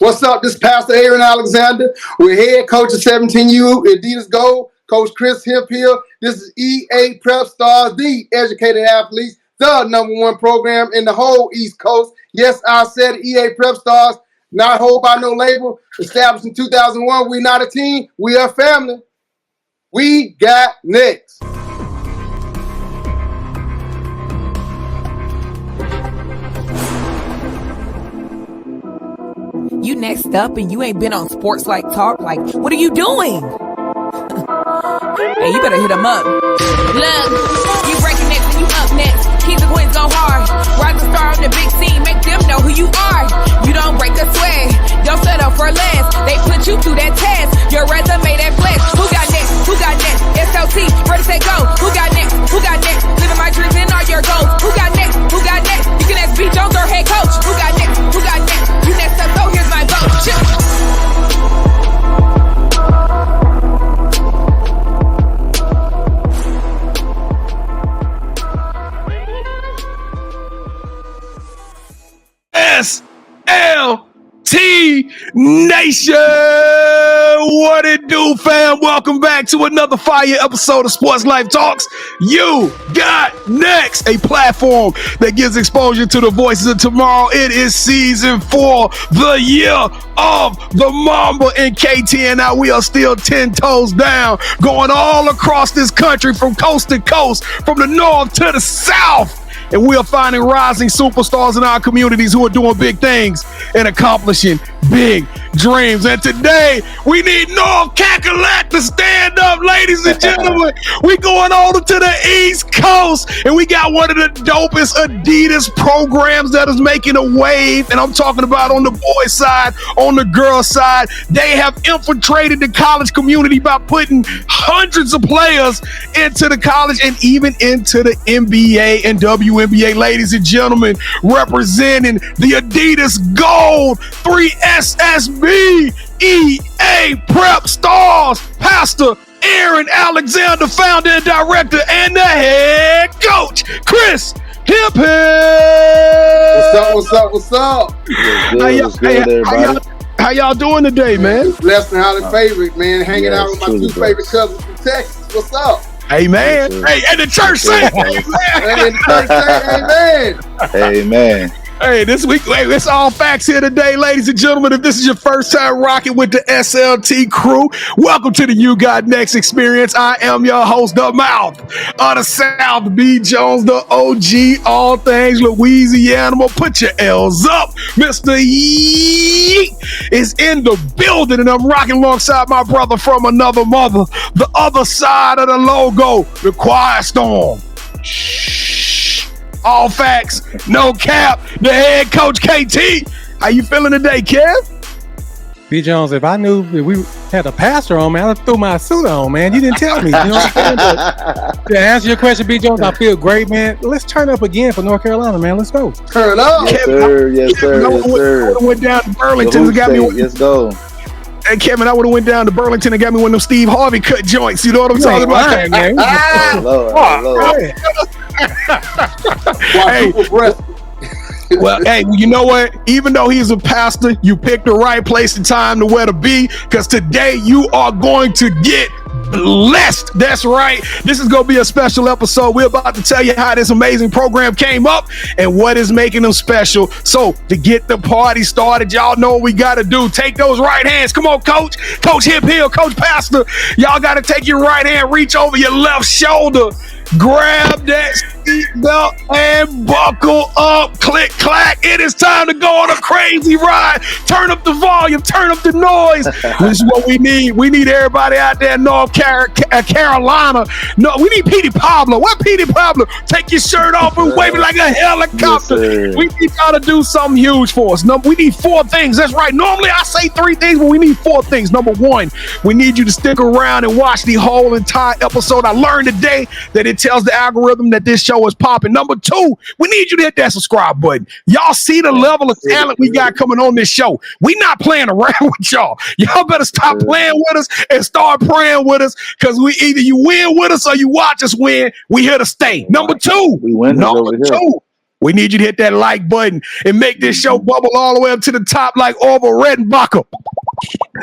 What's up? This is Pastor Aaron Alexander. We're head coach of 17U Adidas Gold, Coach Chris Hemphill. This is EA Prep Stars, the educated athletes, the #1 program in the whole East Coast. Yes, I said EA Prep Stars, not hold by no label. Established in 2001. We're not a team. We are family. We got next. You next up and you ain't been on Sports Like Talk. Like, what are you doing? Hey, you better hit them up. Look, you breaking next and you up next. Keep the queens go hard. Rise the star on the big scene. Make them know who you are. You don't break a sweat. Don't settle for less. They put you through that test. Your resume that flex. Who got next? Who got next? SLT, ready, set, go. Who got next? Who got next? Living my dreams and all your goals. Who got next? Who got next? You can ask B. Jones or head coach. Who got next? Who got next? You next up, so here's my vote. Chill. SLT Nation, what it do, fam? Welcome back to another fire episode of Sports Life Talks. You got next, a platform that gives exposure to the voices of tomorrow. It is season 4, the year of the Mamba and KT, and now we are still 10 toes down, going all across this country from coast to coast, from the north to the south. And we are finding rising superstars in our communities who are doing big things and accomplishing big dreams. And today, we need North Cackalack to stand up, ladies and gentlemen. We going over to the East Coast, and we got one of the dopest Adidas programs that is making a wave. And I'm talking about on the boys' side, on the girls' side. They have infiltrated the college community by putting hundreds of players into the college and even into the NBA and WNBA. Ladies and gentlemen, representing the Adidas Gold 3SSB EA Prep Stars, Pastor Aaron Alexander, founder and director, and the head coach, Chris Hemphill. What's up? How y'all doing today, man? Blessed and highly favored, man. Hanging out with my two favorite cousins from Texas. What's up? Amen. Hey, and the church say amen. Amen. Hey, this week, it's all facts here today, ladies and gentlemen. If this is your first time rocking with the SLT crew, welcome to the You Got Next experience. I am your host, the mouth of the South, B. Jones, the OG, all things Louisiana. Put your L's up. Mr. Yeet is in the building, and I'm rocking alongside my brother from another mother, the other side of the logo, the Quiet Storm. All facts, no cap, the head coach, KT. How you feeling today, Kev? B. Jones, if I knew that we had a pastor on, man, I threw my suit on, man. You didn't tell me. You know what I'm saying? But to answer your question, B. Jones, I feel great, man. Let's turn up again for North Carolina, man. Let's go. Turn up. Yes, sir. Yes, sir. I went down to Burlington and got me one. Let's go. Hey, Kevin, I would have went down to Burlington and got me one of them Steve Harvey cut joints. You know what I'm talking about? Lying, man. Hey, well, hey, you know what? Even though he's a pastor, you picked the right place and time to where to be, because today you are going to get blessed. That's right. This is going to be a special episode. We're about to tell you how this amazing program came up and what is making them special. So to get the party started, y'all know what we got to do. Take those right hands. Come on, Coach. Coach Hemphill, Coach Pastor. Y'all got to take your right hand, reach over your left shoulder, grab that seat belt and buckle up. Click, clack. It is time to go on a crazy ride. Turn up the volume. Turn up the noise. This is what we need. We need everybody out there in North Carolina. No, we need Petey Pablo. What Petey Pablo? Take your shirt off and wave it like a helicopter. We need y'all to do something huge for us. We need 4 things. That's right. Normally I say 3 things, but we need 4 things. Number 1, we need you to stick around and watch the whole entire episode. I learned today that it tells the algorithm that this show is popping. Number 2, we need you to hit that subscribe button. Y'all see the level of talent we got coming on this show. We not playing around with y'all. Y'all better stop playing with us and start praying with us, because we either you win with us or you watch us win. We here to stay. Number 2, We need you to hit that like button and make this show bubble all the way up to the top like Orville Redenbacher.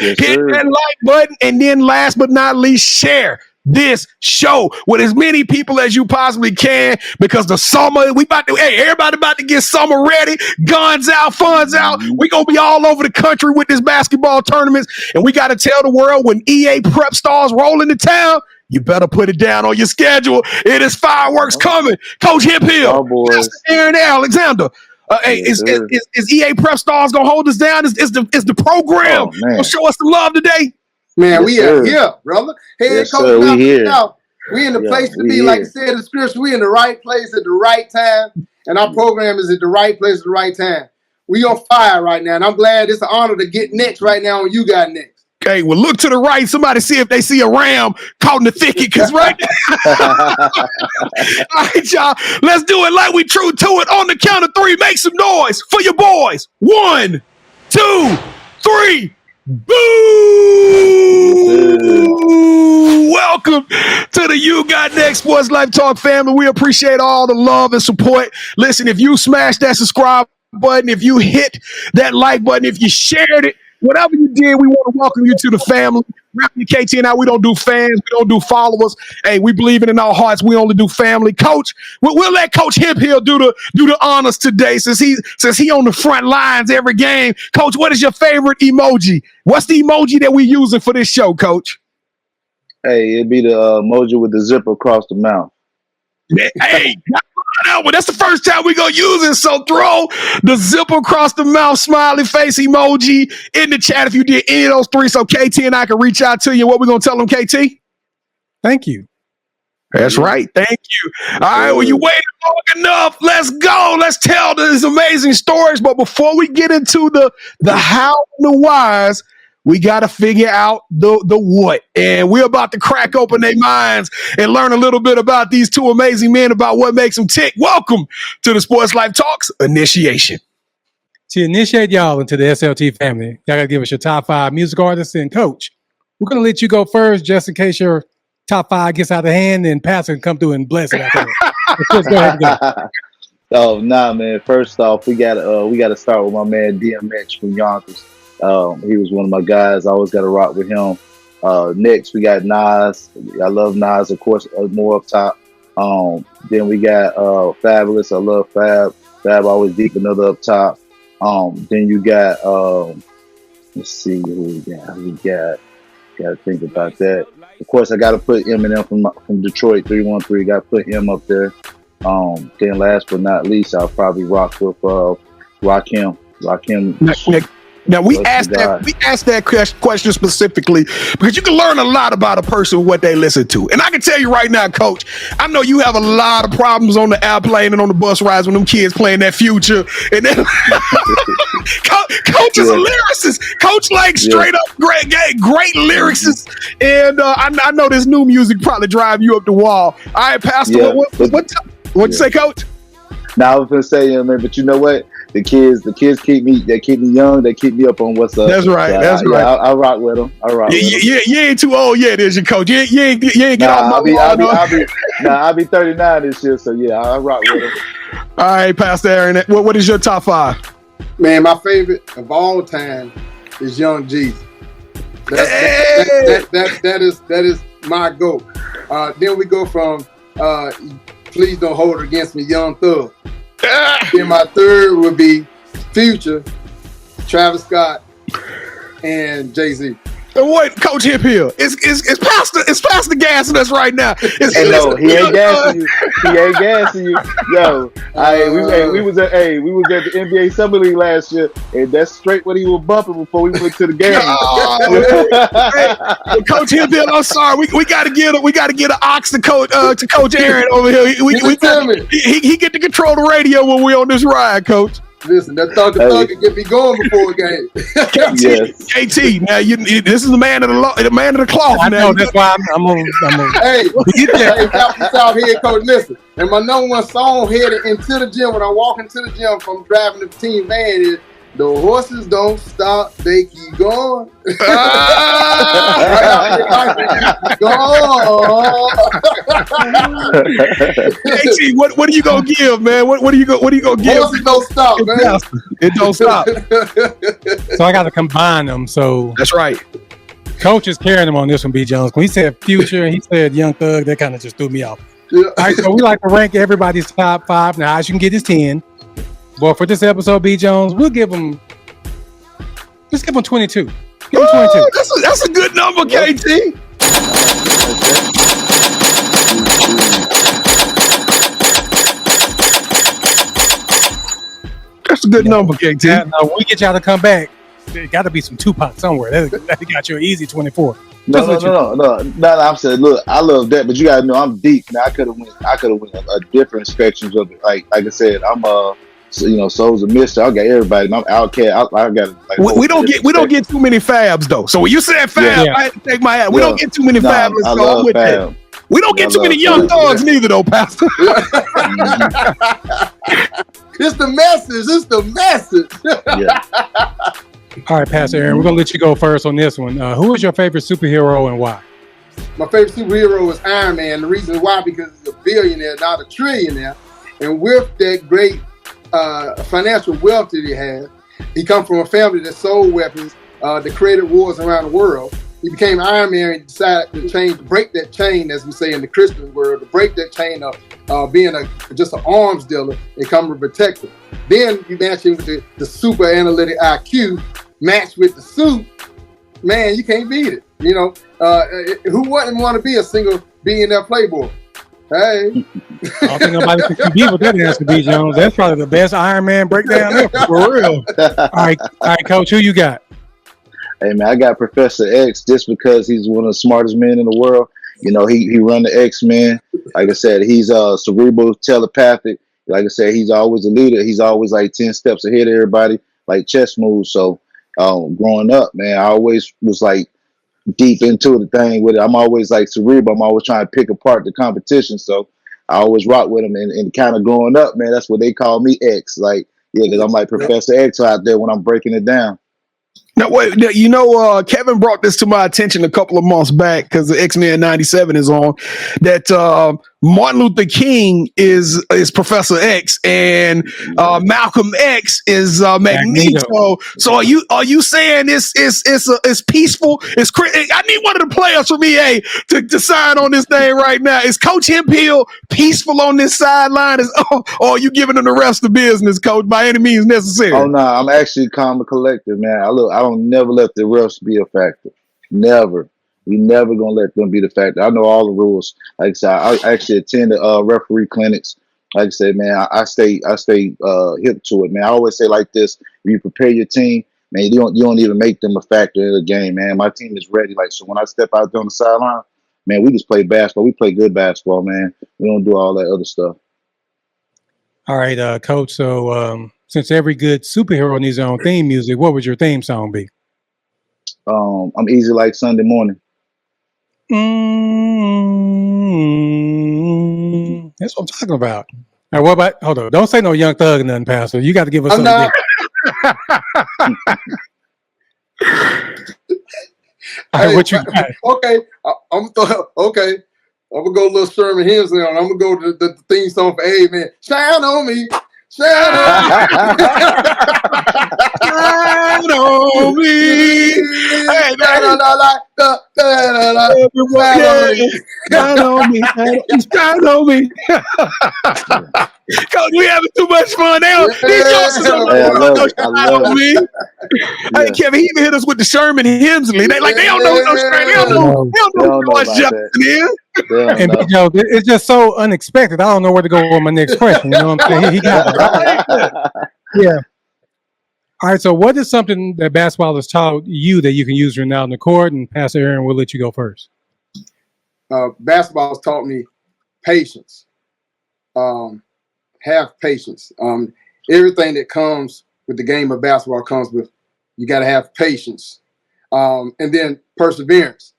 Yes, Hit sir. that like button, and then last but not least, share this show with as many people as you possibly can, because the summer, everybody about to get summer ready. Guns out, funds out. We gonna be all over the country with this basketball tournaments, and we got to tell the world when EA Prep Stars roll into town, you better put it down on your schedule. It is fireworks coming. Coach Hemphill, Mr. Aaron Alexander. Is EA Prep Stars gonna hold us down? Is the program gonna show us some love today? Man, we are here, brother. Hey, Coach, we here. We in the place to be. Like I said in the scripture, we in the right place at the right time, and our program is at the right place at the right time. We on fire right now, and I'm glad it's an honor to get next right now when you got next. Okay, well, look to the right. Somebody see if they see a ram caught in the thicket, because right now. All right, y'all. Let's do it like we true to it. On the count of three, make some noise for your boys. 1, 2, 3. Boo! Welcome to the You Got Next Sports Life Talk family. We appreciate all the love and support. Listen, if you smash that subscribe button, if you hit that like button, if you shared it, whatever you did, we want to welcome you to the family. KT and I, we don't do fans, we don't do followers. Hey, we believe it in our hearts. We only do family. Coach, we'll let Coach Hemphill do the honors today, since he on the front lines every game. Coach, what is your favorite emoji? What's the emoji that we using for this show, Coach? Hey, it'd be the emoji with the zipper across the mouth. Hey, that's the first time we gonna use it. So throw the zipper across the mouth smiley face emoji in the chat if you did any of those three, so KT and I can reach out to you. What we gonna tell them, KT? Thank you. That's right. Thank you. All right. Well, you waited long enough. Let's go. Let's tell these amazing stories. But before we get into the how and the whys, we got to figure out the what. And we're about to crack open their minds and learn a little bit about these two amazing men, about what makes them tick. Welcome to the Sports Life Talks Initiation. To initiate y'all into the SLT family, y'all got to give us your top 5 music artists. And Coach, we're going to let you go first, just in case your top 5 gets out of hand, and Pastor can come through and bless it after that. Let's go ahead and go. Oh, nah, man. First off, we got to start with my man DMX from Yonkers. He was one of my guys. I always got to rock with him. Next, we got Nas. I love Nas, of course, more up top. Then we got Fabulous. I love Fab. Fab always deep, another up top. Then you got, let's see who we got. Got to think about that. Of course, I got to put Eminem from Detroit, 313. Got to put him up there. Then last but not least, I'll probably rock with Rakim. Now we asked that question specifically because you can learn a lot about a person with what they listen to. And I can tell you right now, Coach, I know you have a lot of problems on the airplane and on the bus rides when them kids playing that Future. And then Coach is a lyricist. Coach like straight up great lyricist. And I know this new music probably drive you up the wall. All right, Pastor, what'd you say, Coach? Now I was gonna say, man, but you know what? The kids keep me young. They keep me up on what's up. That's right. Right. I rock with them. You ain't too old yet, is your coach? You ain't get off my wall. I'll be 39 this year, so yeah, I rock with them. All right, Pastor Aaron, what is your top 5? Man, my favorite of all time is Young Jeezy. That is my goal. Then we go from Please Don't Hold It Against Me, Young Thug. Then my third would be Future, Travis Scott, and Jay-Z. And what, Coach Hemphill? It's Pastor gassing us right now. He ain't gassing you. He ain't gassing you. Yo, we was at the NBA Summer League last year, and that's straight what he was bumping before we went to the game. Hey, Coach Hemphill, I'm sorry. We got to get an ox to Coach Aaron over here. He get to control the radio when we on this ride, Coach. Listen, that thug can get me going before a game. KT, now this is the man of the cloth. I know, that's why I'm on. Hey, South here, Coach. Listen, and my number one song headed into the gym when I walk into the gym from driving the team van is The horses don't stop, they keep going. KT, what are you gonna give, man? What are you gonna give? Horses don't stop, man. It don't stop. So I got to combine them. So That's right. Coach is carrying him on this one, B. Jones. When he said Future and he said Young Thug, that kind of just threw me off. Yeah. All right, so we like to rank everybody's top 5. Now, as you can get his 10. But for this episode, B. Jones, let's give him 22. Give him 22. That's a good number, KT. That's a good number, KT. Now, when we get y'all to come back, there got to be some Tupac somewhere. That got you an easy 24. No. I'm saying, look, I love that, but you gotta know I'm deep. Now I could have went a different spectrums of it. Like I said, I'm Souls of Mister. I got everybody. I'm Outcast. I got. Like, we don't get too many fabs though. So when you said fab, I had to take my hat. We don't get too many fab. I love fab. We don't get too many young thugs neither, though, Pastor. It's the message. Yeah. All right, Pastor Aaron, we're going to let you go first on this one. Who is your favorite superhero and why? My favorite superhero is Iron Man. The reason why, because he's a billionaire, not a trillionaire. And with that great financial wealth that he has, he comes from a family that sold weapons, that created wars around the world. He became Iron Man and decided to break that chain, as we say in the Christian world, to break that chain of being just an arms dealer and come to protect him. Then you match him with the super analytic IQ, matched with the suit, man, you can't beat it. Who wouldn't want to be a single billionaire playboy? Hey. I don't think nobody can compete with that answer, B. Jones. That's probably the best Iron Man breakdown ever, for real. All right, Coach, who you got? Hey man, I got Professor X just because he's one of the smartest men in the world. He run the X-Men. Like I said, he's cerebral, telepathic. Like I said, he's always a leader. He's always like 10 steps ahead of everybody, like chess moves. So growing up, man, I always was like deep into the thing with it. I'm always like cerebral. I'm always trying to pick apart the competition. So I always rock with him. And kind of growing up, man, that's what they call me X. Like, yeah, because I'm like Professor X out there when I'm breaking it down. Now, wait, Kevin brought this to my attention a couple of months back because the X-Men 97 is on, that Martin Luther King is Professor X and Malcolm X is Magneto. So are you saying it's peaceful? I need one of the players from EA to sign on this thing right now. Is Coach Hemphill peaceful on this sideline? Or are you giving him the rest of the business, Coach, by any means necessary? Oh no, I'm actually calm and collected, man. I don't never let the refs be a factor. Never. We never gonna let them be the factor. I know all the rules. Like I said, I actually attend the referee clinics. Like I said, man, I stay hip to it, man. I always say like this: if you prepare your team, man, you don't even make them a factor in the game, man. My team is ready. Like, so when I step out there on the sideline, man, we just play basketball. We play good basketball, man. We don't do all that other stuff. All right, Coach. So since every good superhero needs their own theme music, what would your theme song be? I'm easy like Sunday morning. That's what I'm talking about. Now, what about? Hold on, don't say no Young Thug or nothing, Pastor. You got to give us something. Hey, what you got? Okay, I'm gonna go a little Sherman Hemsley on. I'm gonna go to the theme song for Amen. Shine on me. Shine on me. Hey, shine on me. Shine on me. Coach, we having too much fun now. I love it. Hey, Kevin, he even hit us with the Sherman Hemsley. They don't know no straight. They don't know what Jefferson is. And it's just so unexpected. I don't know where to go with my next question. You know what I'm saying? He got it. Right? Yeah. All right. So, what is something that basketball has taught you that you can use right now in the court? And Pastor Aaron, we'll let you go first. Basketball has taught me patience. Have patience. Everything that comes with the game of basketball comes with, you got to have patience, and then perseverance.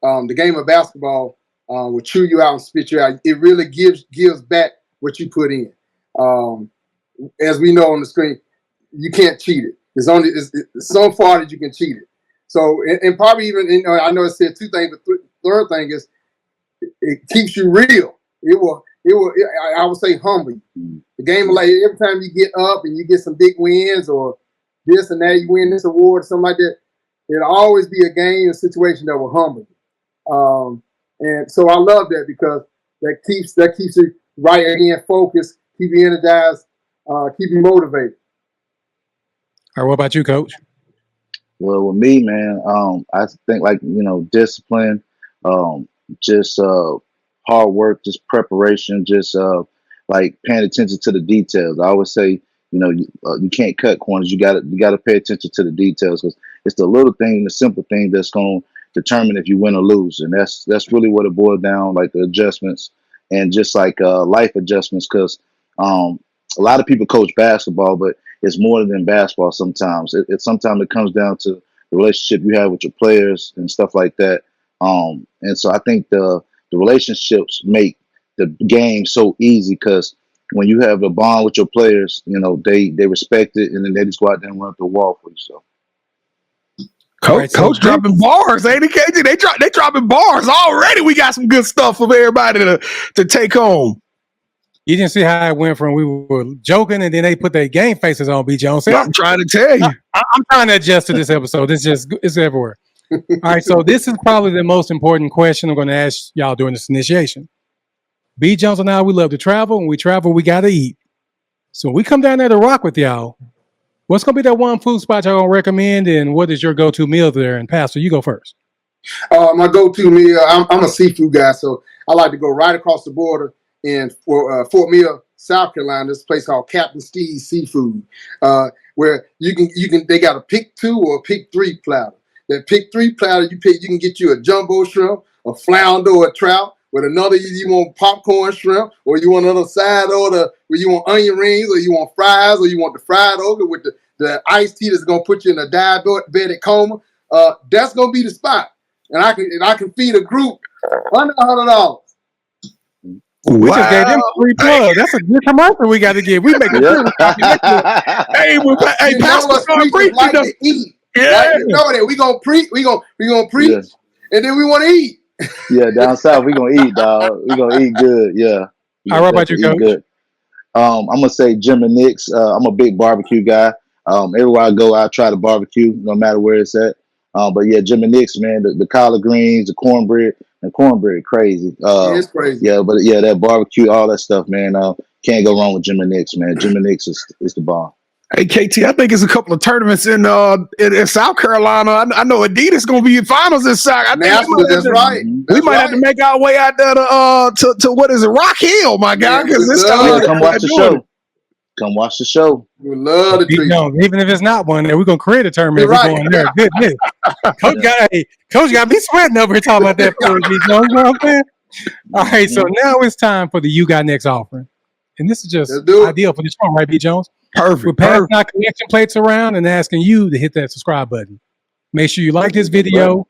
The game of basketball will chew you out and spit you out. It really gives back what you put in. As we know on the screen, you can't cheat it. it's so far that you can cheat it. So, and probably even, I know it said two things, but third thing is it keeps you real. I would say humble you. The game of life, every time you get up and you get some big wins or this and that, you win this award or something like that, it'll always be a game, a situation that will humble you. And so I love that because that keeps you right again, focused, keep you energized, keep you motivated. All right, what about you, Coach? Well, with me, man, I think like, discipline, just hard work, just preparation, just like paying attention to the details. I always say, you can't cut corners. You gotta pay attention to the details because it's the little thing, the simple thing that's going to determine if you win or lose. And that's really what it boils down, like the adjustments and just like life adjustments. Because a lot of people coach basketball, but it's more than basketball. Sometimes sometimes it comes down to the relationship you have with your players and stuff like that. And so I think the relationships make the game so easy because when you have a bond with your players, they respect it and then they just go out there and run up the wall for you. So. Coach dropping bars, ain't it, KG? They dropping bars already. We got some good stuff for everybody to take home. You didn't see how it went from we were joking and then they put their game faces on, B. Jones. I'm trying to tell you. I'm trying to adjust to this episode. It's everywhere. All right, so this is probably the most important question I'm going to ask y'all during this initiation. B. Jones and I, we love to travel. When we travel, we got to eat. So we come down there to rock with y'all. What's going to be that one food spot y'all going to recommend, and what is your go-to meal there? And Pastor, you go first. My go-to meal, I'm a seafood guy, so I like to go right across the border in Fort Mill, South Carolina. This place called Captain Steve's Seafood, where they got a pick 2 or a pick 3 platter. That pick 3 platter, you can get you a jumbo shrimp, a flounder, or a trout. With another, you want popcorn shrimp, or you want another side order where you want onion rings, or you want fries, or you want the fried ogre with the iced tea that's gonna put you in a diabetic coma. That's gonna be the spot, and I can feed a group under $100. We just gave them free plug. That's a good commercial we got to give. We make a good. Hey, Pastor, like to eat. Yeah, you know that we gonna preach, Yeah. and then we want to eat. Yeah, down south we gonna eat, dog. We gonna eat good. Yeah. All right, what about you, Coach? Good. I'm gonna say Jim and Nick's. I'm a big barbecue guy. Everywhere I go, I try to barbecue, no matter where it's at. But yeah, Jim and Nick's, man, the collard greens, the cornbread, crazy. It's crazy. Yeah, but yeah, that barbecue, all that stuff, man. Can't go wrong with Jim and Nick's, man. Jim and Nick's is the bomb. Hey, KT, I think it's a couple of tournaments in South Carolina. I know Adidas going to be in finals this summer. That's right. We might have to make our way out there to what is it, Rock Hill, my guy? Because come watch the show. Come watch the show. We love the treat. Even if it's not one there, we're going to create a tournament. Right. We're going there. Goodness. Coach got me sweating over here talking about that. You know what I'm saying? All right, so now it's time for the You Got Next offering. And this is just ideal for this one, right, B. Jones? Perfect. We're passing our connection plates around and asking you to hit that subscribe button. Make sure you like this video.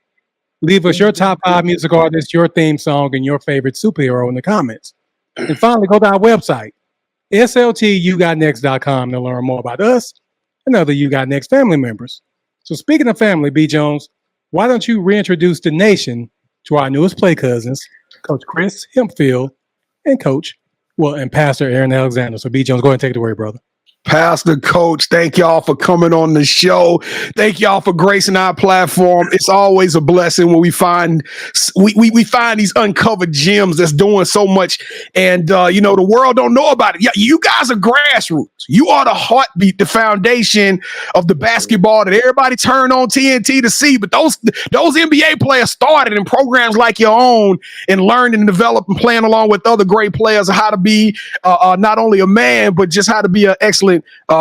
Leave us your top 5 music artists, your theme song, and your favorite superhero in the comments. And finally, go to our website, sltugotnext.com, to learn more about us and other You Got Next family members. So speaking of family, B. Jones, why don't you reintroduce the nation to our newest play cousins, Coach Chris Hemphill and Pastor Aaron Alexander. So B. Jones, go ahead and take it away, brother. Pastor, Coach, thank y'all for coming on the show. Thank y'all for gracing our platform. It's always a blessing when we find these uncovered gems that's doing so much, and the world don't know about it. Yeah, you guys are grassroots. You are the heartbeat, the foundation of the basketball that everybody turned on TNT to see. But those NBA players started in programs like your own and learning and developing, playing along with other great players of how to be not only a man, but just how to be an excellent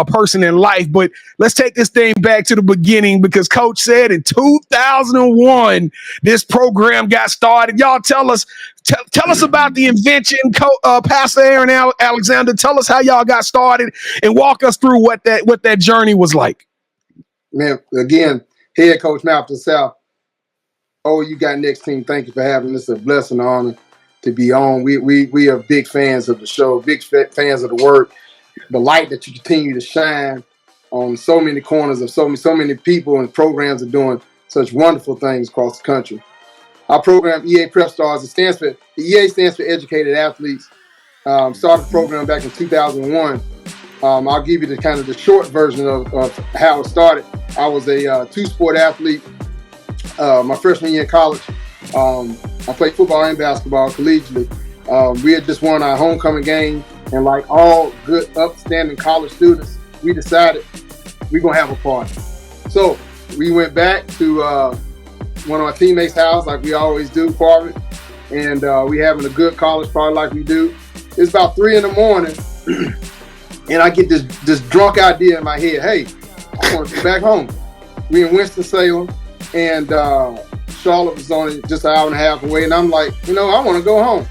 person in life. But let's take this thing back to the beginning, because Coach said in 2001 this program got started. Y'all tell us about the invention. Pastor Aaron Alexander, tell us how y'all got started and walk us through what that journey was like. Man, again, head coach Mouth South. Oh, You Got Next team. Thank you for having us. It's a blessing and honor to be on. We are big fans of the show, big fans of the work. The light that you continue to shine on so many corners of so many people and programs are doing such wonderful things across the country. Our program, EA Prep Stars, the EA stands for Educated Athletes. Started the program back in 2001. I'll give you the short version of how it started. I was a two-sport athlete my freshman year in college. I played football and basketball collegiately. We had just won our homecoming game, and like all good, upstanding college students, we decided we're going to have a party. So we went back to one of our teammates' house like we always do, party, and we having a good college party like we do. It's about 3 a.m, and I get this drunk idea in my head. Hey, I want to go back home. We in Winston-Salem, and Charlotte was only just an hour and a half away, and I'm like, I want to go home.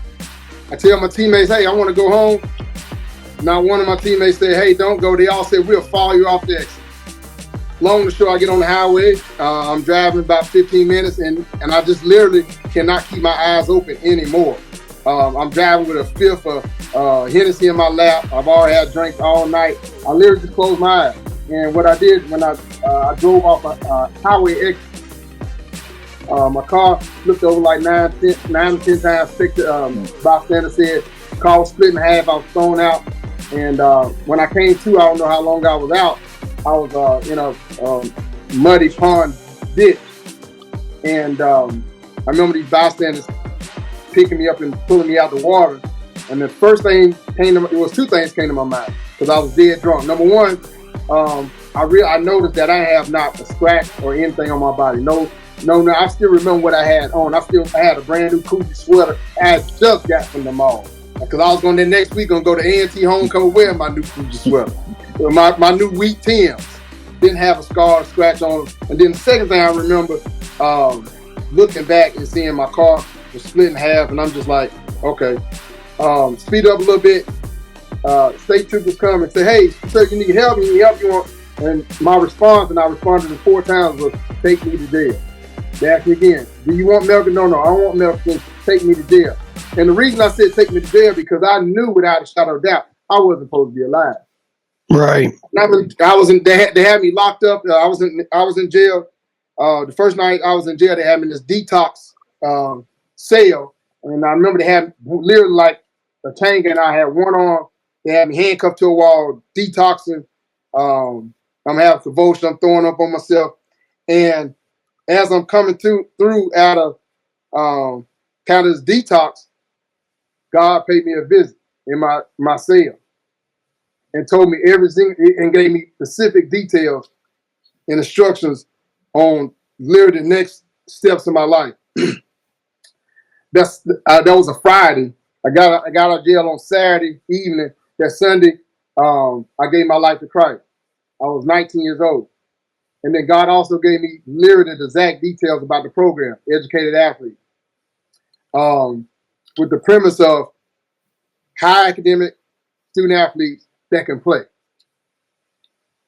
I tell my teammates, hey, I want to go home. Not one of my teammates said, hey, don't go. They all said, we'll follow you off the exit. Long and short, I get on the highway. I'm driving about 15 minutes, and I just literally cannot keep my eyes open anymore. I'm driving with a fifth of Hennessy in my lap. I've already had drinks all night. I literally just closed my eyes. And what I did when I drove off a highway exit, my car flipped over like 9 to 10 times. Bystander said, car was split in half. I was thrown out. And when I came to, I don't know how long I was out. I was in a muddy pond ditch. And I remember these bystanders picking me up and pulling me out the water. And the first thing it was two things came to my mind because I was dead drunk. Number one, I noticed that I have not a scratch or anything on my body. No, I still remember what I had on. I had a brand new Coogee sweater I had just got from the mall. Because I was going there next week, going to go to A&T Homecoming wearing my new Coogee sweater. My new wheat Timbs. Didn't have a scar or scratch on them. And then the second thing I remember, looking back and seeing my car was split in half, and I'm just like, okay, speed up a little bit. State troopers come and say, hey, sir, you need help, you want. And my response, and I responded to 4 times, was take me to jail. They asked me again, do you want milk? No, I don't want milk. Take me to jail. And the reason I said take me to jail because I knew without a shadow of doubt I wasn't supposed to be alive. Right. They had me locked up. I was in jail. The first night I was in jail, they had me in this detox cell, and I remember they had literally like a tank, and I had one arm. They had me handcuffed to a wall, detoxing. I'm having convulsions. I'm throwing up on myself, and as I'm coming through out of kind of this detox, God paid me a visit in my cell and told me everything and gave me specific details and instructions on literally the next steps of my life. That was a Friday. I got out of jail on Saturday evening. That Sunday, I gave my life to Christ. I was 19 years old. And then God also gave me literally the exact details about the program, Educated Athlete, with the premise of high academic student athletes that can play.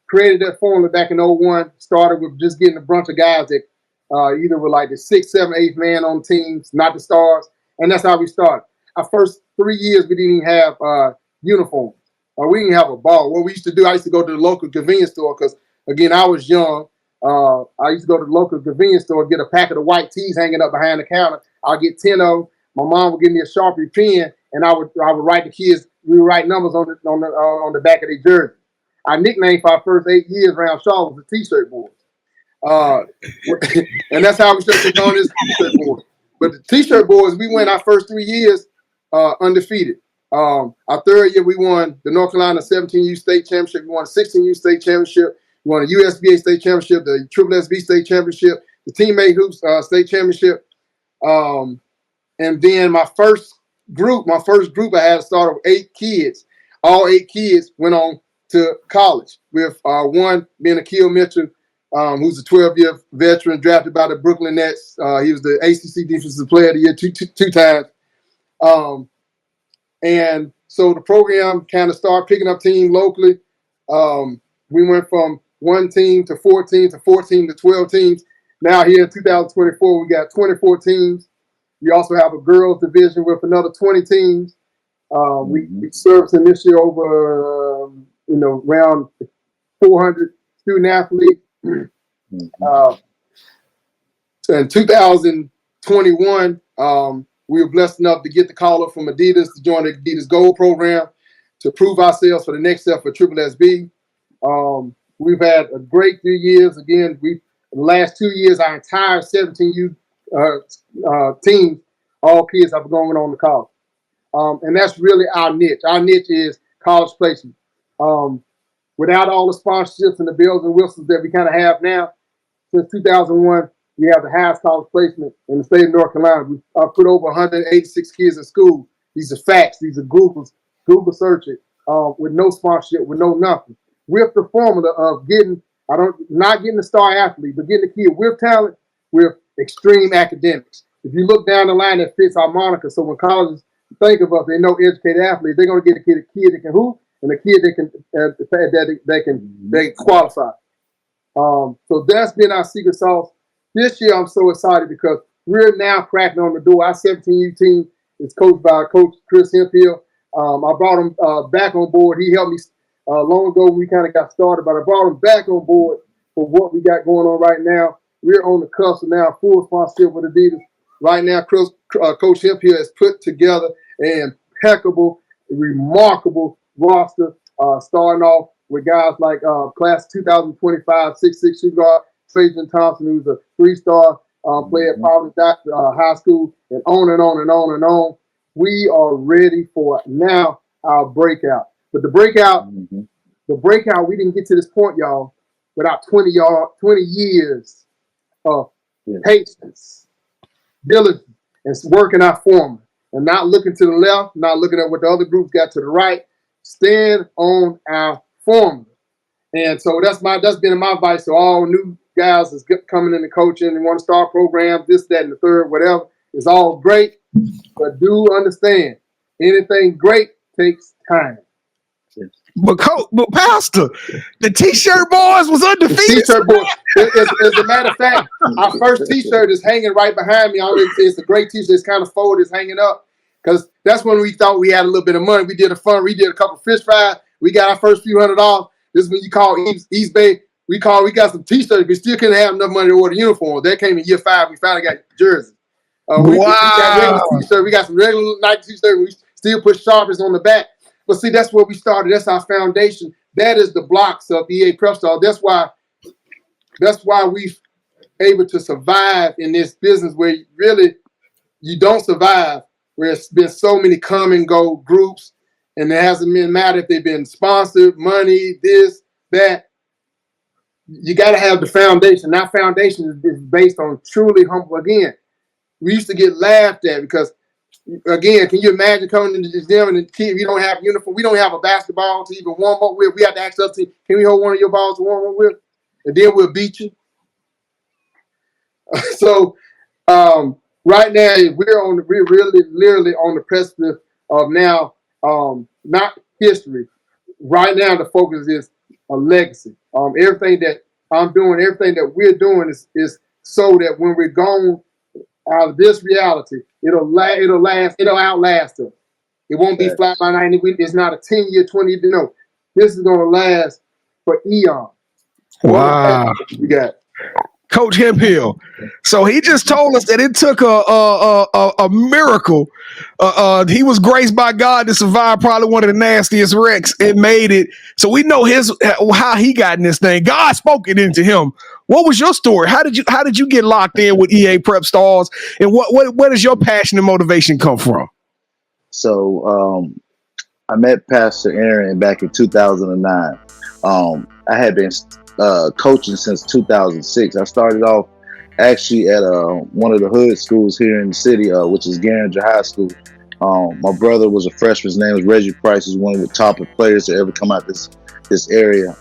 Created that formula back in 01, started with just getting a bunch of guys that either were like the 6th, 7th, 8th man on teams, not the stars, and that's how we started. Our first 3 years, we didn't even have uniforms. We didn't have a ball. What we used to do, I used to go to the local convenience store because, again, I was young. I used to go to the local convenience store, get a packet of white tees hanging up behind the counter. I'll get 10 of them. My mom would give me a Sharpie pen, and I would write the kids. We would write numbers on the back of their jersey. Our nickname for our first 8 years around Charlotte was the T-shirt boys. And that's how we started on this T-shirt boys. But the T-shirt boys, we went our first 3 years undefeated. Our third year, we won the North Carolina 17U state championship. We won the 16U state championship. We won the USBA state championship, the SSB state championship, the teammate hoops state championship. And then my first group I had started with 8 kids. All 8 kids went on to college, with one being Akil Mitchell, who's a 12-year veteran drafted by the Brooklyn Nets. He was the ACC Defensive Player of the Year two times. And so the program kind of started picking up teams locally. We went from 1 team to 4 teams to 14 to 12 teams. Now here in 2024, we got 24 teams. We also have a girls division with another 20 teams. We servicing this year over, around 400 student athlete. Mhm. In 2021, we were blessed enough to get the call up from Adidas to join the Adidas Gold program to prove ourselves for the next step for Triple SB. We've had a great few years. Again, the last 2 years, our entire 17U team, all kids have gone on to college. And that's really our niche. Our niche is college placement. Without all the sponsorships and the bells and whistles that we kind of have now, since 2001, we have the highest college placement in the state of North Carolina. We put over 186 kids in school. These are facts. These are Google search it, with no sponsorship, with no nothing. With the formula of not getting the star athlete, but getting the kid with talent, with extreme academics. If you look down the line, that fits our moniker. So when colleges think of us, they know educated athletes. They're going to get a kid that can hoop and a kid that can qualify. So that's been our secret sauce. This year, I'm so excited because we're now cracking on the door. Our 17U team is coached by Coach Chris Hemphill. I brought him back on board. He helped me long ago when we kind of got started, but I brought him back on board for what we got going on right now. We're on the cusp of now full sponsorship with Adidas. Right now, Coach Hemphill has put together an impeccable, remarkable roster, starting off with guys like class 2025 6'6" shooting guard Trajan Thompson, who's a 3-star player at Providence High School, and on and on and on and on. We are ready for now our breakout. But the breakout, we didn't get to this point, y'all, without 20 years of patience, diligence, and working our formula, and not looking to the left, not looking at what the other groups got to the right. Stand on our formula. And so that's been my advice to all new guys that's coming into coaching and want to start programs, this, that, and the third, whatever. It's all great, but do understand, anything great takes time. But Pastor, the T-shirt boys was undefeated. The T-shirt boys. As a matter of fact, our first T-shirt is hanging right behind me. It's a great T-shirt. It's kind of folded. It's hanging up because that's when we thought we had a little bit of money. We did a couple fish fries. We got our first few $100. This is when you call East Bay. We got some T-shirts. We still couldn't have enough money to order uniforms. That came in year 5. We finally got jerseys. We got regular T-shirts. We got some regular Nike T-shirts. We still put Sharpies on the back. But see, that's where we started. That's our foundation. That is the blocks of EA Prep Star. That's why we've able to survive in this business where really you don't survive, where it's been so many come and go groups, and it hasn't been matter if they've been sponsored, money, this, that. You got to have the foundation. That foundation is based on truly humble. Again, we used to get laughed at because, again, can you imagine coming into this gym and the kid, you don't have uniform, we don't have a basketball to even warm up with. We have to ask us, can we hold one of your balls to warm up with? And then we'll beat you. So right now we're really literally on the precipice of now, not history. Right now the focus is a legacy. Everything that I'm doing, everything that we're doing is so that when we're gone out of this reality, it'll outlast us. It won't be fly by night. It's not a 10-year, 20-year. No, this is going to last for eons. Wow. We got Coach Hemphill. So he just told us that it took a miracle. He was graced by God to survive probably one of the nastiest wrecks and made it. So we know how he got in this thing. God spoke it into him. What was your story? How did you get locked in with EA Prep Stars? And where does your passion and motivation come from? So I met Pastor Aaron back in 2009. I had been coaching since 2006. I started off actually at one of the hood schools here in the city, which is Garinger High School. My brother was a freshman. His name was Reggie Price. He's one of the top players to ever come out this area.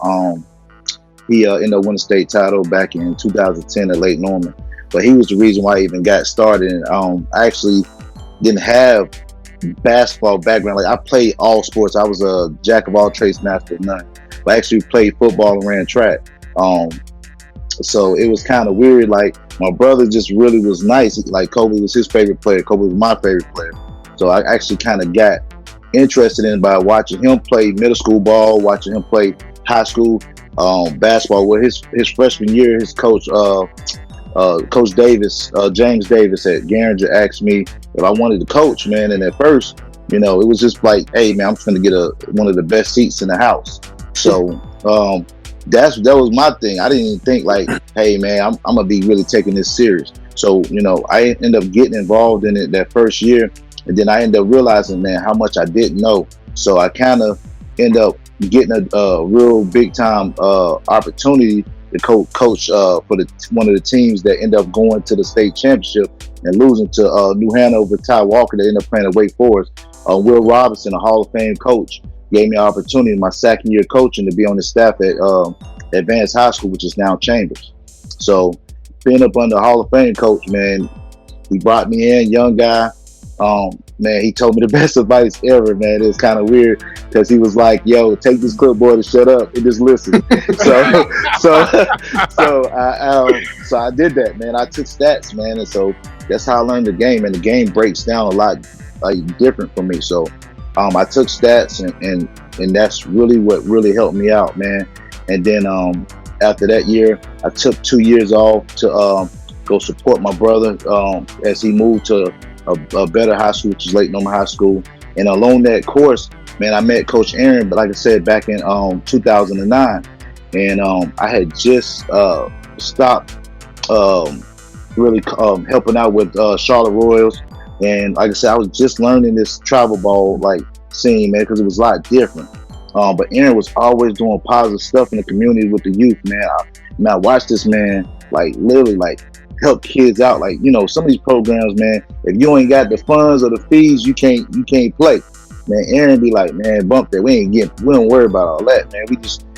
He ended up winning a state title back in 2010 at Lake Norman. But he was the reason why I even got started. And I actually didn't have basketball background. Like, I played all sports. I was a jack of all trades, master of none. But I actually played football and ran track. So it was kind of weird. Like, my brother just really was nice. Like, Kobe was his favorite player. Kobe was my favorite player. So I actually kind of got interested in by watching him play middle school ball, watching him play high school. basketball. Well, his freshman year, his coach, Coach Davis, James Davis at Garinger asked me if I wanted to coach, man. And at first, it was just like, hey, man, I'm trying to get one of the best seats in the house. So that was my thing. I didn't even think like, hey, man, I'm gonna be really taking this serious. So I ended up getting involved in it that first year, and then I ended up realizing, man, how much I didn't know. So I kind of ended up getting a real big time opportunity to coach for one of the teams that ended up going to the state championship and losing to New Hanover, Ty Walker. They ended up playing at Wake Forest. Will Robinson, a Hall of Fame coach, gave me an opportunity in my second year coaching to be on the staff at Advanced High School, which is now Chambers. So being up under Hall of Fame coach, man, he brought me in, young guy. Man, he told me the best advice ever, man. It was kind of weird because he was like, yo, take this clipboard and shut up and just listen. so I did that, man. I took stats, man. And so that's how I learned the game. And the game breaks down a lot different for me. So I took stats and that's really what really helped me out, man. And then after that year, I took 2 years off to go support my brother as he moved to a better high school, which is Lake Norman High School. And along that course, man, I met Coach Aaron, but like I said, back in 2009. And I had just stopped really helping out with Charlotte Royals. And like I said, I was just learning this travel ball scene, man, because it was a lot different. But Aaron was always doing positive stuff in the community with the youth, man. I watched this man literally help kids out. Some of these programs, man, if you ain't got the funds or the fees, you can't play. Man, Aaron be like, man, bump that. We don't worry about all that, man.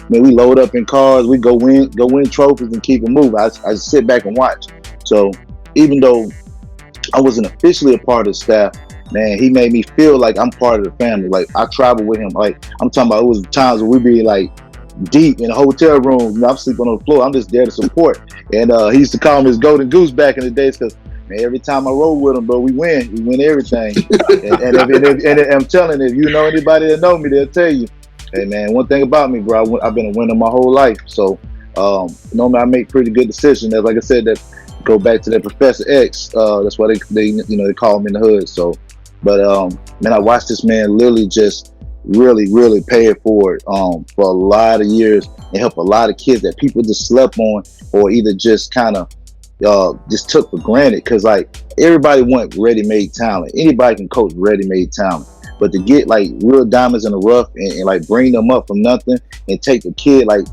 We load up in cars, we go win trophies and keep it moving. I just sit back and watch. So even though I wasn't officially a part of the staff, man, he made me feel like I'm part of the family. I travel with him. I'm talking about, it was times where we be deep in a hotel room. I'm sleeping on the floor. I'm just there to support. And he used to call me his golden goose back in the days because, man, every time I roll with him, bro, we win. We win everything. and I'm telling you, if you know anybody that know me, they'll tell you, hey, man, one thing about me, bro, I've been a winner my whole life. So normally I make pretty good decisions. As like I said, that go back to that Professor X. That's why they call him in the hood. So, but man, I watched this man literally just really pay it forward for a lot of years and help a lot of kids that people just slept on or either just kind of just took for granted, because everybody want ready-made talent. Anybody can coach ready-made talent, but to get real diamonds in the rough and bring them up from nothing and take the kid like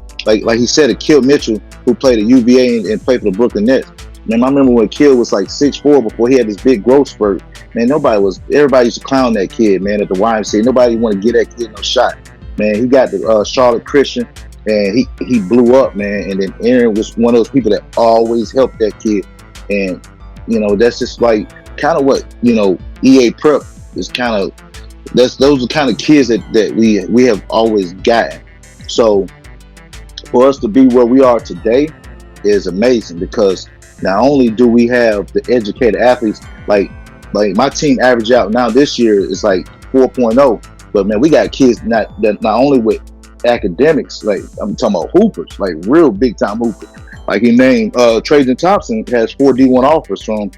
he said, Akil Mitchell, who played at UVA and played for the Brooklyn Nets. Man, I remember when Akil was 6'4" before he had this big growth spurt. Man, everybody used to clown that kid, man, at the YMCA. Nobody wanted to get that kid no shot. Man, he got the Charlotte Christian, and he blew up, man. And then Aaron was one of those people that always helped that kid. And, that's just kind of what, EA Prep is kind of, those are the kind of kids that we have always gotten. So for us to be where we are today is amazing, because not only do we have the educated athletes, like my team average out now this year is 4.0, but man, we got kids not only with academics, I'm talking about hoopers, real big time hoopers. He named Trajan Thompson has 4 D1 offers from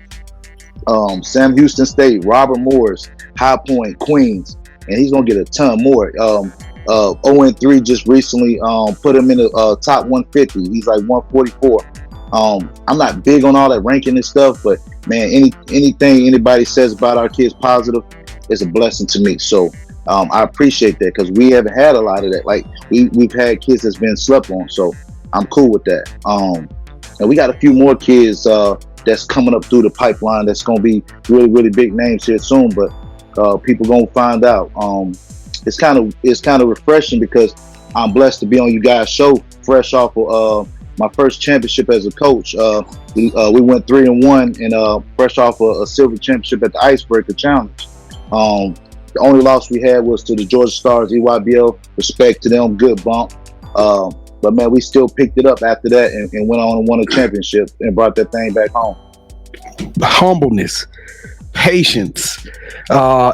Sam Houston State, Robert Morris, High Point, Queens, and he's gonna get a ton more. 0-3 just recently put him in the top 150. He's 144. I'm not big on all that ranking and stuff, but man, anything anybody says about our kids positive is a blessing to me. So I appreciate that, because we haven't had a lot of that. We've had kids that's been slept on, so I'm cool with that. And we got a few more kids that's coming up through the pipeline that's gonna be really big names here soon, but people gonna find out. It's kind of refreshing, because I'm blessed to be on you guys' show fresh off of my first championship as a coach. We went 3-1 and fresh off a silver championship at the Icebreaker Challenge. The only loss we had was to the Georgia Stars, EYBL. Respect to them, good bump. But man, we still picked it up after that and went on and won a championship and brought that thing back home. Humbleness. patience,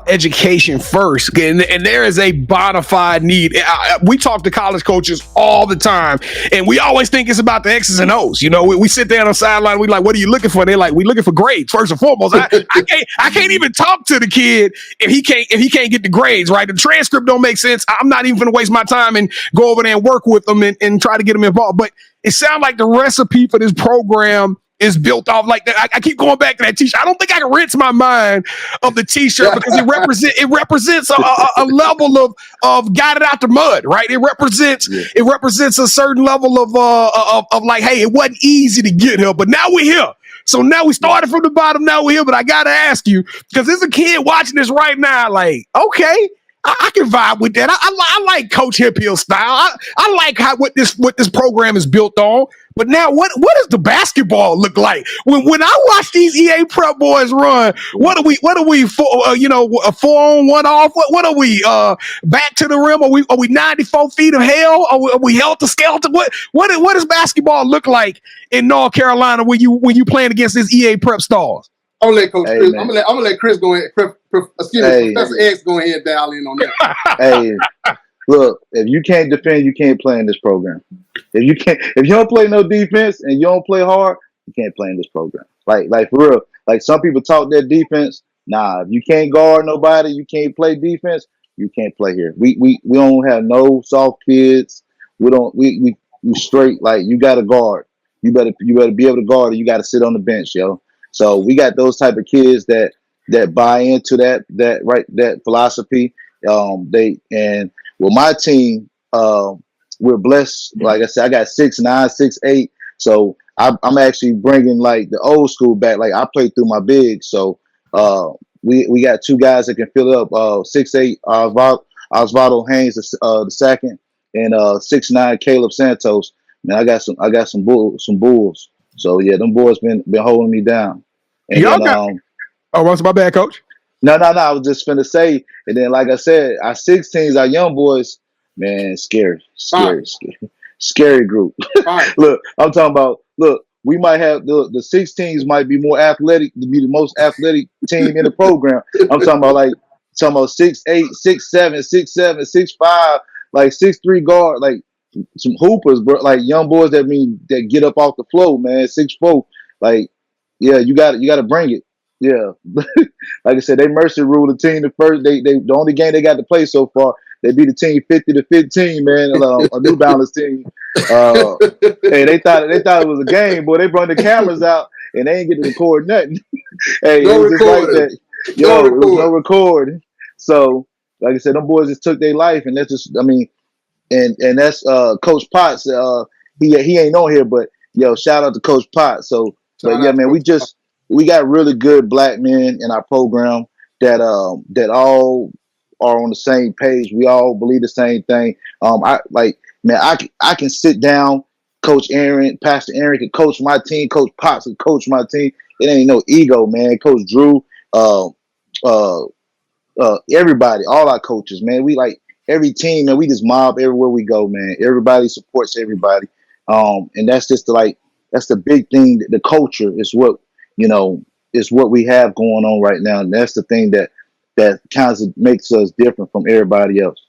education first, and there is a bona fide need. We talk to college coaches all the time, and we always think it's about the X's and O's. You know, we sit there on the sideline, we like, what are you looking for? They're like, we looking for grades first and foremost. I can't even talk to the kid if he can't get the grades right. The transcript don't make sense. I'm not even going to waste my time and go over there and work with them and try to get them involved. But it sounds like the recipe for this program is built off like that. I keep going back to that t-shirt. I don't think I can rinse my mind of the t-shirt because it represents a level of got it out the mud, right? It represents a certain level of like, hey, it wasn't easy to get here, but now we're here. So now we started from the bottom, now we're here. But I gotta ask you, because there's a kid watching this right now, like, okay, I can vibe with that. I like Coach Hemphill style. I like what this program is built on. But now, what does the basketball look like? When I watch these EA prep boys run, what are we a 4-on-1 off? What are we? Back to the rim? Are we 94 feet of hell? Are we helter skelter? What does basketball look like in North Carolina when you playing against this EA prep stars? I'm gonna let Coach Chris. I'm gonna let Chris go ahead. Professor X go ahead and dial in on that. Hey, look, if you can't defend, you can't play in this program. If you don't play no defense and you don't play hard, you can't play in this program. Like for real. Like some people talk their defense. Nah, if you can't guard nobody, you can't play defense, you can't play here. We don't have no soft kids. We straight, like, you gotta guard. You better be able to guard, or you gotta sit on the bench, yo. So we got those type of kids that buy into that philosophy. With my team, we're blessed. Like I said, I got 6'9", 6'8". So I'm actually bringing like the old school back. Like I played through my bigs. So we got two guys that can fill up 6'8", Osvaldo Haynes the second, and 6'9", Caleb Santos. Man, I got some bulls. So yeah, them boys been holding me down. And what's my bad, Coach? No. I was just finna say, and then like I said, our 16s, our young boys, man, scary group. Look, I'm talking about. Look, we might have the 16s might be more athletic, to be the most athletic team in the program. I'm talking about 6'8", 6'7", 6'7", 6'5", like 6'3" guard, like some hoopers, bro, like young boys that get up off the floor, man, 6'4", like. Yeah, you got to bring it. Yeah, like I said, they mercy ruled the team the first. They the only game they got to play so far. They beat the team 50-15, man. A New Balance team. Hey, they thought it was a game, boy. They brought the cameras out and they ain't get to record nothing. Hey, no, it was just like that. Yo, it was no recording. So, like I said, them boys just took their life, and that's just, I mean, and that's Coach Potts. He ain't on here, but yo, shout out to Coach Potts. So. But yeah, man, we got really good black men in our program that all are on the same page. We all believe the same thing. I can sit down, Coach Aaron, Pastor Aaron can coach my team, Coach Potts can coach my team. It ain't no ego, man. Coach Drew, everybody, all our coaches, man. We like every team, man. We just mob everywhere we go, man. Everybody supports everybody, and that's just that's the big thing. The culture is what we have going on right now, and that's the thing that kind of makes us different from everybody else.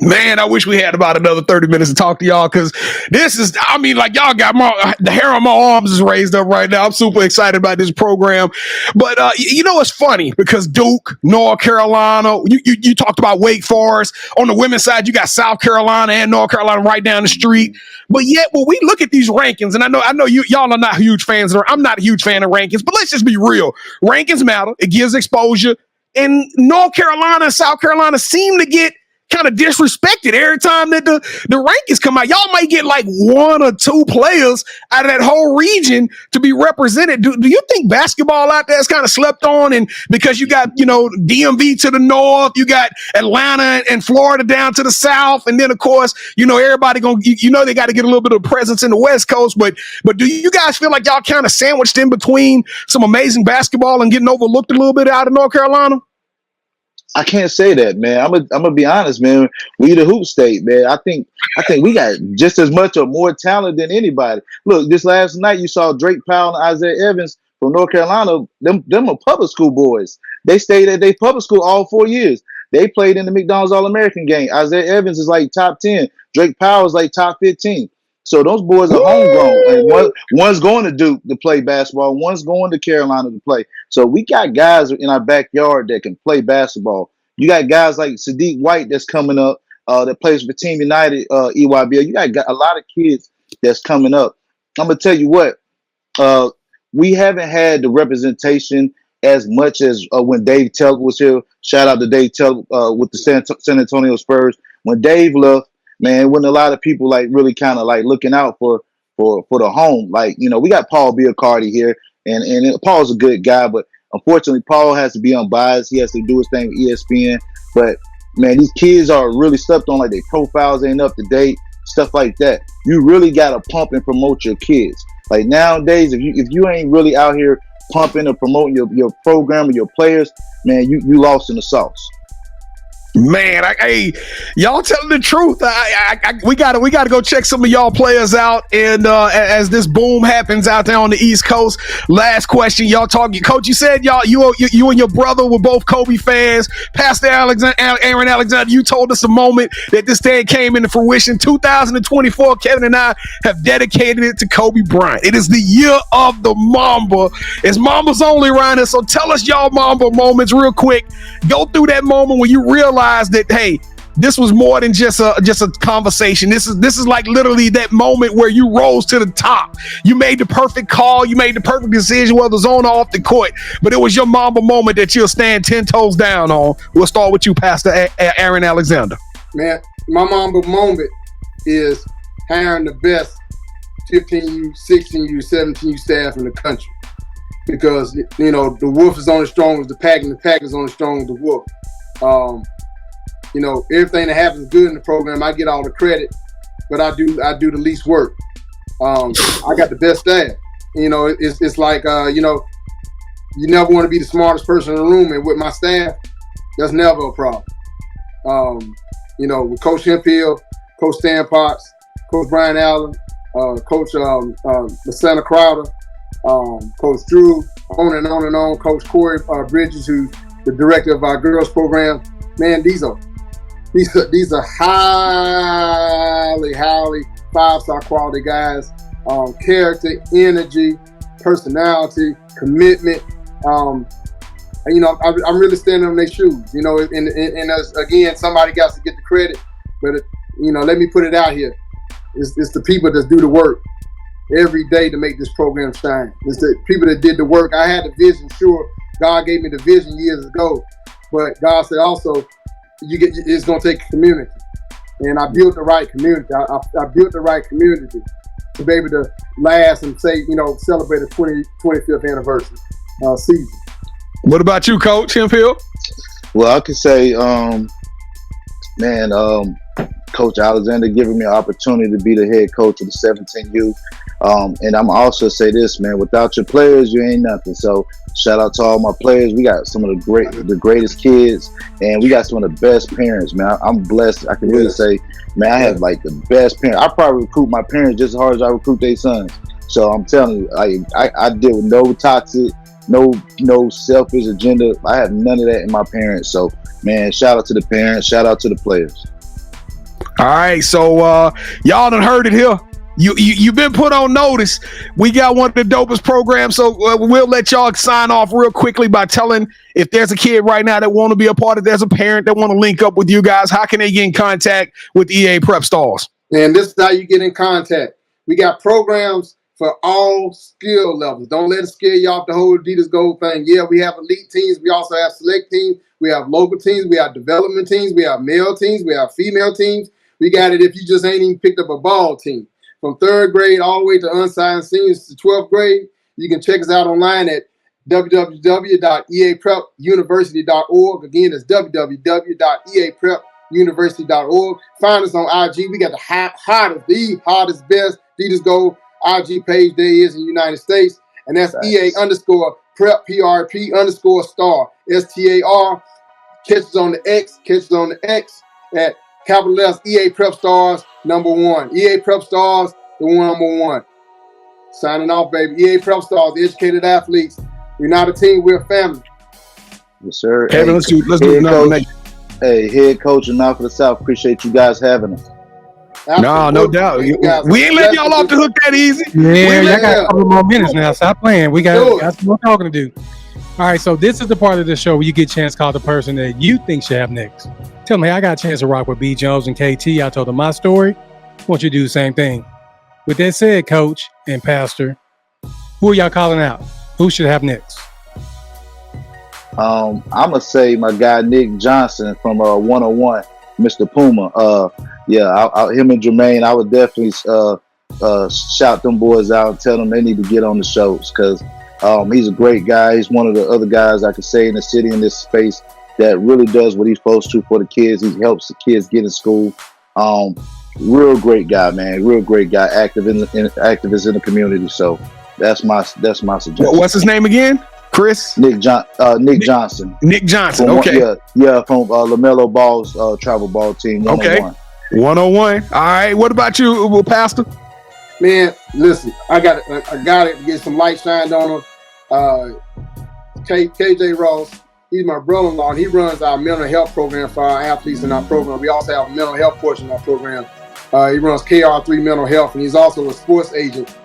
Man, I wish we had about another 30 minutes to talk to y'all, because this is, I mean, like, y'all got the hair on my arms is raised up right now. I'm super excited about this program. But, it's funny because Duke, North Carolina, you talked about Wake Forest. On the women's side, you got South Carolina and North Carolina right down the street. But yet, when we look at these rankings, and I know y'all are not huge fans, or I'm not a huge fan of rankings, but let's just be real. Rankings matter. It gives exposure. And North Carolina and South Carolina seem to get kind of disrespected every time that the rankings come out. Y'all might get like one or two players out of that whole region to be represented. Do you think basketball out there is kind of slept on? And because you got, DMV to the north, you got Atlanta and Florida down to the south. And then of course, everybody they got to get a little bit of presence in the West Coast. But do you guys feel like y'all kind of sandwiched in between some amazing basketball and getting overlooked a little bit out of North Carolina? I can't say that, man. I'm gonna be honest, man. We the hoop state, man. I think we got just as much or more talent than anybody. Look, this last night you saw Drake Powell and Isaiah Evans from North Carolina, them are public school boys. They stayed at their public school all 4 years. They played in the McDonald's All-American game. Isaiah Evans is like top 10. Drake Powers like top 15. So those boys are homegrown. And one's going to Duke to play basketball. One's going to Carolina to play. So we got guys in our backyard that can play basketball. You got guys like Sadiq White that's coming up that plays for Team United, EYBL. You got a lot of kids that's coming up. I'm going to tell you what. We haven't had the representation as much as when Dave Telk was here. Shout out to Dave Telk with the San Antonio Spurs. When Dave left, man, wasn't a lot of people like really kind of like looking out for the home. Like, you know, we got Paul Biacardi here, and Paul's a good guy, but unfortunately, Paul has to be unbiased. He has to do his thing with ESPN. But man, these kids are really slept on, like their profiles ain't up to date, stuff like that. You really gotta pump and promote your kids. Like nowadays, if you ain't really out here pumping or promoting your program or your players, man, you lost in the sauce. Man, hey, y'all telling the truth. We gotta go check some of y'all players out. And as this boom happens out there on the East Coast, last question, y'all talking. Coach, you said you and your brother were both Kobe fans. Pastor Aaron Alexander, you told us a moment that this day came into fruition. 2024, Kevin and I have dedicated it to Kobe Bryant. It is the year of the Mamba. It's Mamba's only around here. So tell us y'all Mamba moments real quick. Go through that moment when you realize that, hey, this was more than just a conversation. This is like literally that moment where you rose to the top. You made the perfect call. You made the perfect decision, whether it's on or off the court. But it was your Mamba moment that you'll stand 10 toes down on. We'll start with you, Pastor Aaron Alexander. Man, my Mamba moment is hiring the best 15U, 16U, 17U staff in the country. Because, you know, the wolf is only strong as the pack, and the pack is only strong as the wolf. You know, everything that happens good in the program, I get all the credit, but I do the least work. I got the best staff. You know, it's like, you know, you never want to be the smartest person in the room, and with my staff, that's never a problem. You know, with Coach Hemphill, Coach Stan Potts, Coach Brian Allen, Coach Santa Crowder, Coach Drew, on and on and on, Coach Corey Bridges, who's the director of our girls program. Man, these are highly 5-star quality guys. Character, energy, personality, commitment. You know, I'm really standing on their shoes. You know, and again, somebody got to get the credit, but you know, let me put it out here. It's the people that do the work every day to make this program shine. It's the people that did the work. I had the vision, sure. God gave me the vision years ago, but God said also, it's going to take a community. And I built the right community. I built the right community to be able to last and say, you know, celebrate the 25th anniversary season. What about you, Coach Hemphill? Well, I could say, Coach Alexander giving me an opportunity to be the head coach of the 17U. And I'm also say this, man, without your players, you ain't nothing. So shout out to all my players. We got some of the greatest kids, and we got some of the best parents, man. I'm blessed. I can really say, man, I have like the best parents. I probably recruit my parents just as hard as I recruit their sons. So I'm telling you, I deal with no toxic, no selfish agenda. I have none of that in my parents. So, man, shout out to the parents. Shout out to the players. All right, so y'all done heard it here. You've been put on notice. We got one of the dopest programs, so we'll let y'all sign off real quickly by telling if there's a kid right now that want to be a part of, there's a parent that want to link up with you guys, how can they get in contact with EA Prep Stars? And this is how you get in contact. We got programs for all skill levels. Don't let it scare you off the whole Adidas Gold thing. Yeah, we have elite teams. We also have select teams. We have local teams. We have development teams. We have male teams. We have female teams. We got it if you just ain't even picked up a ball team. From 3rd grade all the way to unsigned seniors to 12th grade, you can check us out online at www.eaprepuniversity.org. Again, it's www.eaprepuniversity.org. Find us on IG. We got the hottest, best Adidas Gold IG page there is in the United States. And that's EA_prep, PRP_star, STAR. Catch us on the X at capital S, EA Prep Stars #1. EA Prep Stars, the #1. Signing off, baby. EA Prep Stars, educated athletes. We're not a team, we're a family. Yes, sir. Kevin, Hey, let's do head another coach, next. hey, head coach and North of the South. Appreciate you guys having us. No doubt. You guys We ain't letting y'all off the hook that easy. Yeah, y'all got a couple more minutes now. Stop playing. We got some more talking to do. All right, so this is the part of the show where you get a chance to call the person that you think should have next. Tell me, hey, I got a chance to rock with B. Jones and KT. I told them my story. I want you to do the same thing. With that said, Coach and Pastor, who are y'all calling out? Who should have next? I'm gonna say my guy Nick Johnson from 101, Mr. Puma. Him and Jermaine, I would definitely shout them boys out and tell them they need to get on the shows because he's a great guy. He's one of the other guys I could say in the city in this space that really does what he's supposed to for the kids. He helps the kids get in school. Real great guy, man. Real great guy. Activist in the community. So that's my suggestion. What's his name again? Chris? Nick Johnson. Nick Johnson. From, okay. From LaMelo Ball's travel ball team. 101. Okay. 101. All right. What about you, Pastor? Man, listen, I got to get some light shined on him. KJ Ross, he's my brother-in-law, and he runs our mental health program for our athletes in our program. We also have a mental health portion of our program. He runs KR3 Mental Health, and he's also a sports agent,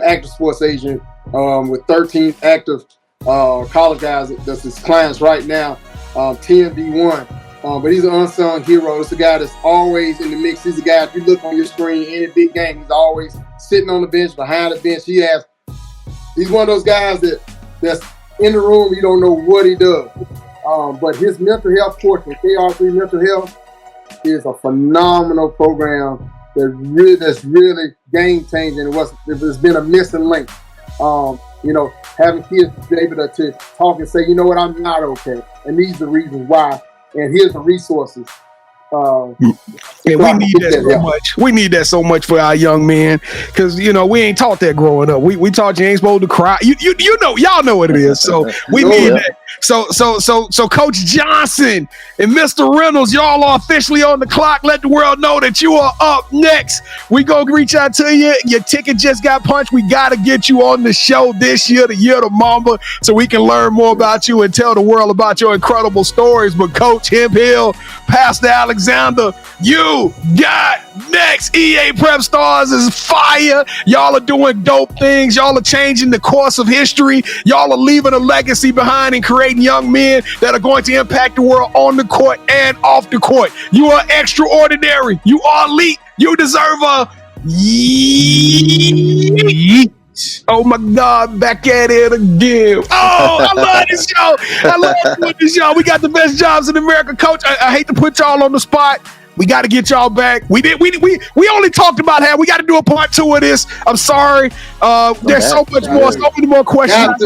active sports agent with 13 active college guys that's his clients right now, 10D1. But he's an unsung hero. It's a guy that's always in the mix. He's a guy, if you look on your screen, any big game, he's always sitting on the bench, behind the bench. He's one of those guys that's in the room, you don't know what he does. But his mental health portion, KR3 Mental Health, is a phenomenal program that's really game-changing. It's been a missing link. Having kids be able to talk and say, you know what, I'm not okay. And these are the reasons why. And here's the resources. Yeah, we need that so much. We need that so much for our young men because we ain't taught that growing up. We taught you ain't supposed to cry. Y'all know what it is. So we need that. So Coach Johnson and Mr. Reynolds, y'all are officially on the clock. Let the world know that you are up next. We gonna reach out to you. Your ticket just got punched. We gotta get you on the show this year, the year of the Mamba, so we can learn more about you and tell the world about your incredible stories. But Coach Hemphill, Pastor Alexander, you got next. EA Prep Stars is fire. Y'all are doing dope things. Y'all are changing the course of history. Y'all are leaving a legacy behind and creating young men that are going to impact the world on the court and off the court. You are extraordinary. You are elite. You deserve a yeet. Oh my God, back at it again. Oh, I love this show. I love doing this show. We got the best jobs in America. Coach, I hate to put y'all on the spot. We got to get y'all back. We only talked about how we got to do a part 2 of this. I'm sorry. There's so many more questions.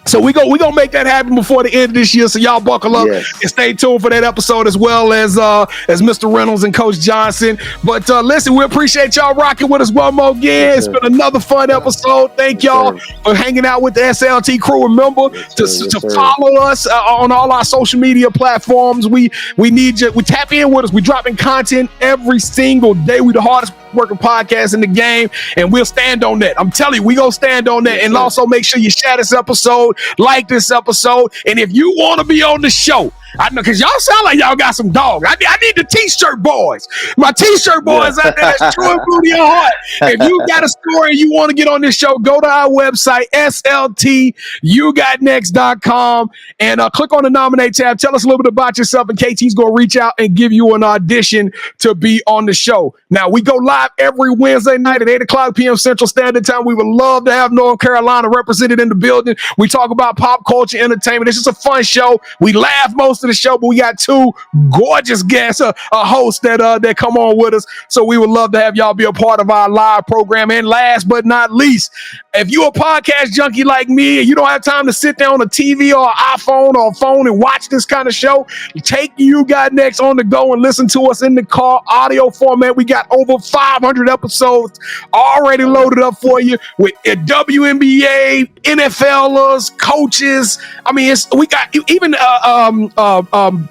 So we gonna make that happen before the end of this year. So y'all buckle up and stay tuned for that episode as well as Mr. Reynolds and Coach Johnson. But listen, we appreciate y'all rocking with us one more again. It's been another fun episode. Thank y'all for hanging out with the SLT crew. Remember to follow us on all our social media platforms. We need you. We tap in with us. We dropping content every single day. We the hardest working podcast in the game, and we'll stand on that. I'm telling you, we gonna stand on that. And also make sure you share this episode, like this episode, and if you want to be on the show, I know because y'all sound like y'all got some dogs. I need the t-shirt boys. My t-shirt boys out there that's true and blue to your heart. If you got a story you want to get on this show, go to our website, sltugotnext.com, and click on the nominate tab. Tell us a little bit about yourself, and KT's going to reach out and give you an audition to be on the show. Now, we go live every Wednesday night at 8 o'clock p.m. Central Standard Time. We would love to have North Carolina represented in the building. We talk about pop culture, entertainment. It's just a fun show. We laugh most of the show, but we got 2 gorgeous guests, a host that come on with us. So we would love to have y'all be a part of our live program. And last but not least, if you're a podcast junkie like me and you don't have time to sit there on a TV or an iPhone or a phone and watch this kind of show, take You Got Next on the go and listen to us in the car, audio format. We got over 500 episodes already loaded up for you with WNBA, NFLers, coaches. I mean, we got even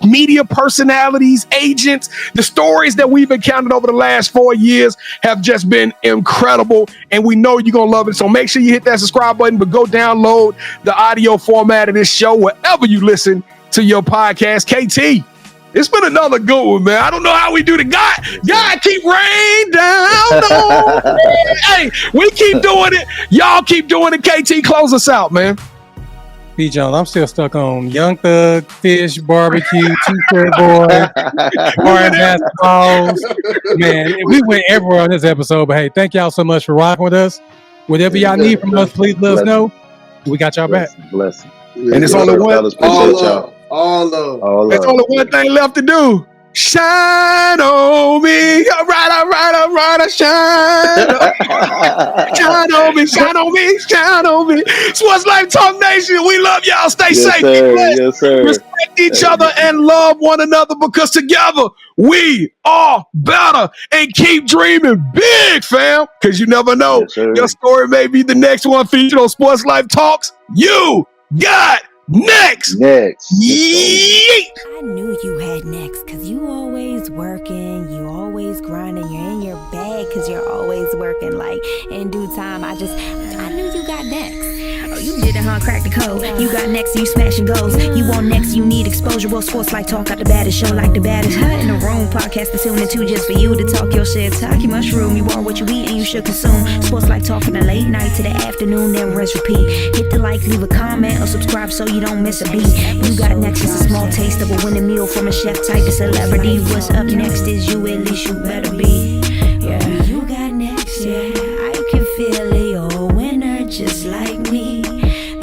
media personalities, agents. The stories that we've encountered over the last 4 years have just been incredible, and we know you're going to love it. So make sure you hit that subscribe button, but go download the audio format of this show wherever you listen to your podcast. KT, it's been another good one, man. I don't know how we do the God keep rain down on me. Hey, we keep doing it. Y'all keep doing it. KT, close us out, man. B. Jones, I'm still stuck on Young Thug, Fish, Barbecue, T-shirt boy, Martin basketballs. Man, we went everywhere on this episode, but hey, thank y'all so much for rocking with us. Whatever y'all need from us, please let us know. We got y'all back. Blessing. And it's only one. All love. There's only one thing left to do. Shine on me. All right. Shine on me. Shine on me. Sports Life Talk Nation. We love y'all. Stay safe. Yes, sir. Respect each other and love one another, because together we are better. And keep dreaming big, fam. Because you never know. Yes, your story may be the next one featured on Sports Life Talks. You got next. Yeet. I knew you had next, cause you always working, you always grinding, you're in your bag cause you're always working. Like in due time, I knew you got next. Oh, you did it, huh? Crack the code. You got next, you smashing goals. You want next, you need exposure. Well, Sports Like Talk got the baddest show, like the baddest in the room. Podcast to tune into just for you to talk your shit. Talk your mushroom. You are what you eat and you should consume. Sports Like Talk from the late night to the afternoon, then rest repeat. Hit the like, leave a comment, or subscribe so you don't miss a beat. You got next is a small taste of a winning meal from a chef type of celebrity. What's up next is you, at least you better be. Yeah, you got next, yeah. I can feel it, you're a winner just like me.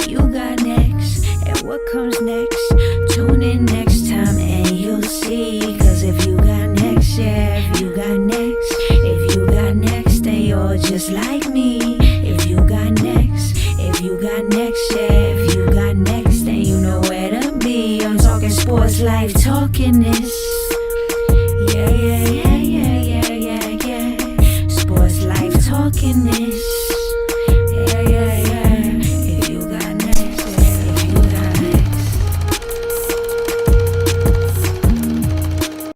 You got next, and what comes next? Tune in next time and you'll see. Cause if you got next, yeah, if you got next, then you're just like me.